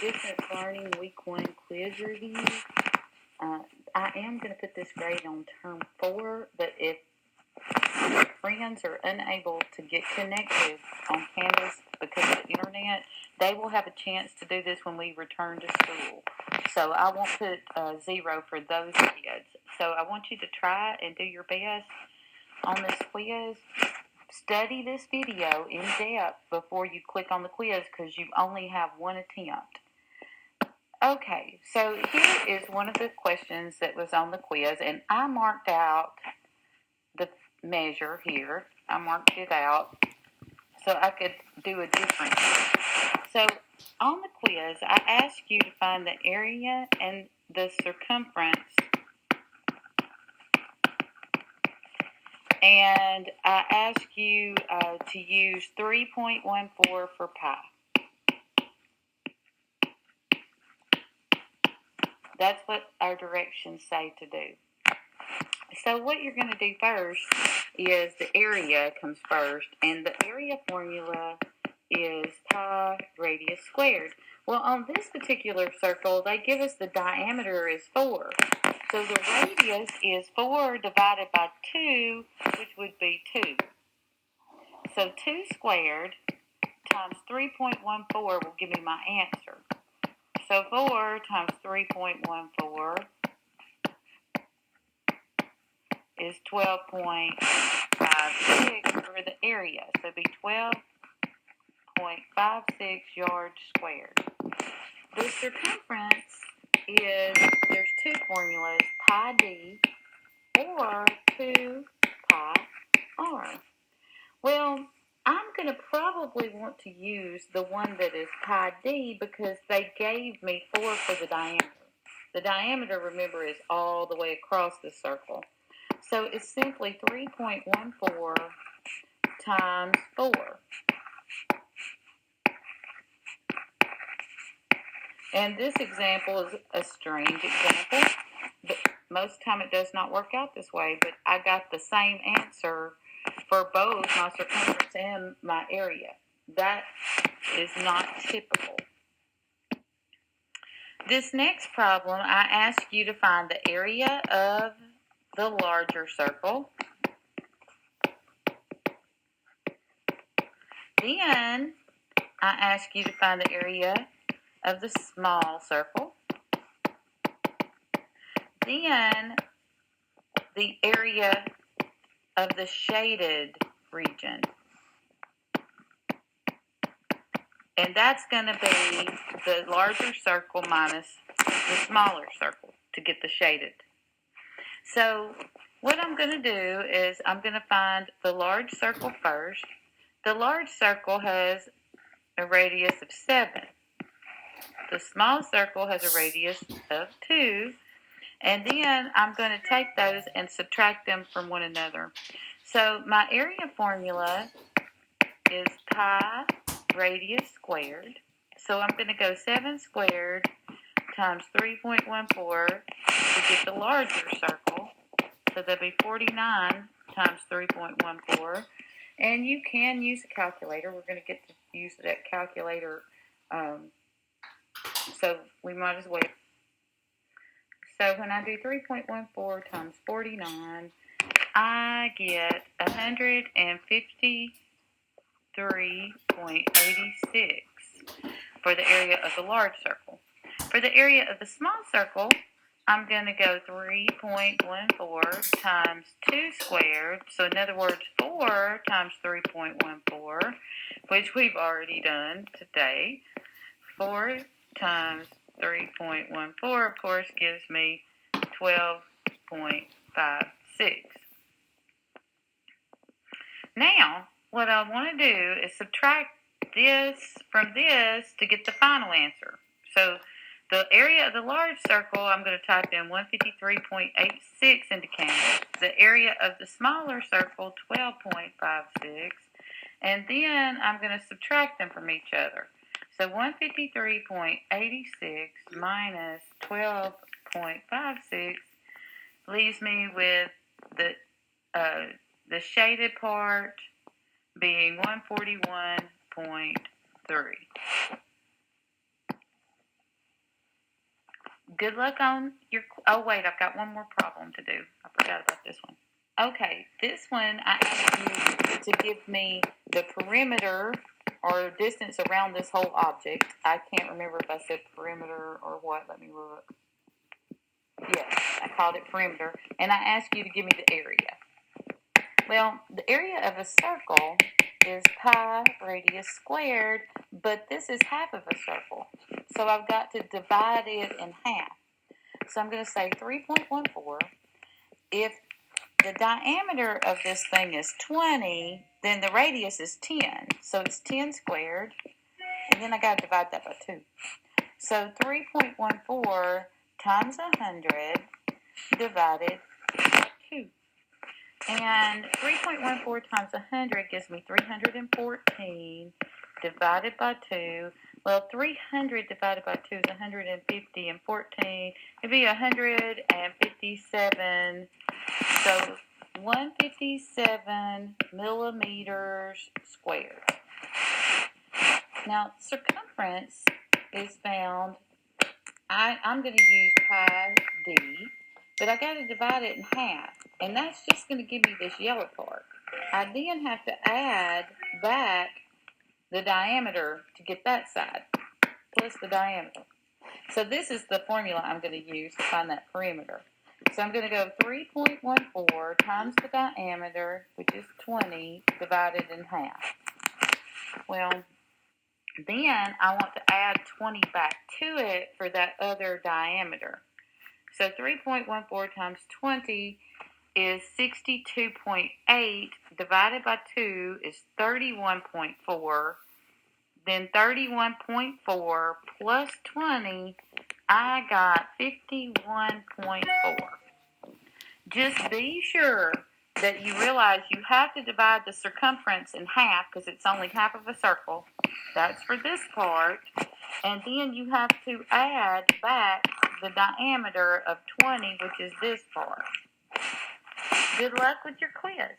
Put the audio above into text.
Distance Learning Week 1 quiz review. I am going to put this grade on term 4, but if friends are unable to get connected on Canvas because of the internet, they will have a chance to do this when we return to school. So I won't put 0 for those kids. So I want you to try and do your best on this quiz. Study this video in depth before you click on the quiz because you only have one attempt. Okay, so here is one of the questions that was on the quiz, and I marked out the measure here. I marked it out so I could do a difference. So on the quiz, I asked you to find the area and the circumference, and I asked you to use 3.14 for pi. That's what our directions say to do. So what you're going to do first is the area comes first, and the area formula is pi radius squared. Well, on this particular circle, they give us the diameter is 4. So the radius is 4 divided by 2, which would be 2. So 2 squared times 3.14 will give me my answer. So 4 times 3.14 is 12.56 for the area. So it'd be 12.56 yards squared. The circumference is, there's two formulas, pi d or 2 pi r. Well, I'm going to probably want to use the one that is pi d because they gave me 4 for the diameter. The diameter, remember, is all the way across the circle. So it's simply 3.14 times 4. And this example is a strange example, but most of the time it does not work out this way, but I got the same answer for both my circumference and my area. That is not typical. This next problem, I ask you to find the area of the larger circle. Then I ask you to find the area of the small circle. Then the area of the shaded region. And that's going to be the larger circle minus the smaller circle to get the shaded. So what I'm going to do is I'm going to find the large circle first. The large circle has a radius of 7. The small circle has a radius of 2. And then I'm going to take those and subtract them from one another. So my area formula is pi radius squared. So I'm going to go 7 squared times 3.14 to get the larger circle. So that'll be 49 times 3.14. And you can use a calculator. We're going to get to use that calculator. So we might as well. So when I do 3.14 times 49, I get 153.86 for the area of the large circle. For the area of the small circle, I'm going to go 3.14 times 2 squared. So in other words, 4 times 3.14, which we've already done today. 4 times 3.14, of course, gives me 12.56. Now, what I want to do is subtract this from this to get the final answer. So the area of the large circle, I'm going to type in 153.86 into Canvas. The area of the smaller circle, 12.56. And then I'm going to subtract them from each other. So 153.86 minus 12.56 leaves me with the shaded part being 141.3. Good luck on your, oh wait, I've got one more problem to do. I forgot about this one. Okay, this one I asked you to give me the perimeter or distance around this whole object. I can't remember if I said perimeter or what. Let me look. Yes, I called it perimeter. And I asked you to give me the area. Well, the area of a circle is pi radius squared, but this is half of a circle. So I've got to divide it in half. So I'm going to say 3.14. If the diameter of this thing is 20, then the radius is 10. So it's 10 squared. And then I got to divide that by 2. So 3.14 times 100 divided by 2. And 3.14 times 100 gives me 314 divided by 2. Well, 300 divided by 2 is 150, and 14 would be 157. So 157 millimeters squared. Now, circumference is found, I'm going to use pi d, but I got to divide it in half, and that's just going to give me this yellow part. I then have to add back the diameter to get that side, plus the diameter. So this is the formula I'm going to use to find that perimeter. So I'm going to go 3.14 times the diameter, which is 20, divided in half. Well, then I want to add 20 back to it for that other diameter. So 3.14 times 20 is 62.8, divided by 2 is 31.4. Then 31.4 plus 20, I got 51.4. Just be sure that you realize you have to divide the circumference in half because it's only half of a circle. That's for this part. And then you have to add back the diameter of 20, which is this part. Good luck with your quiz.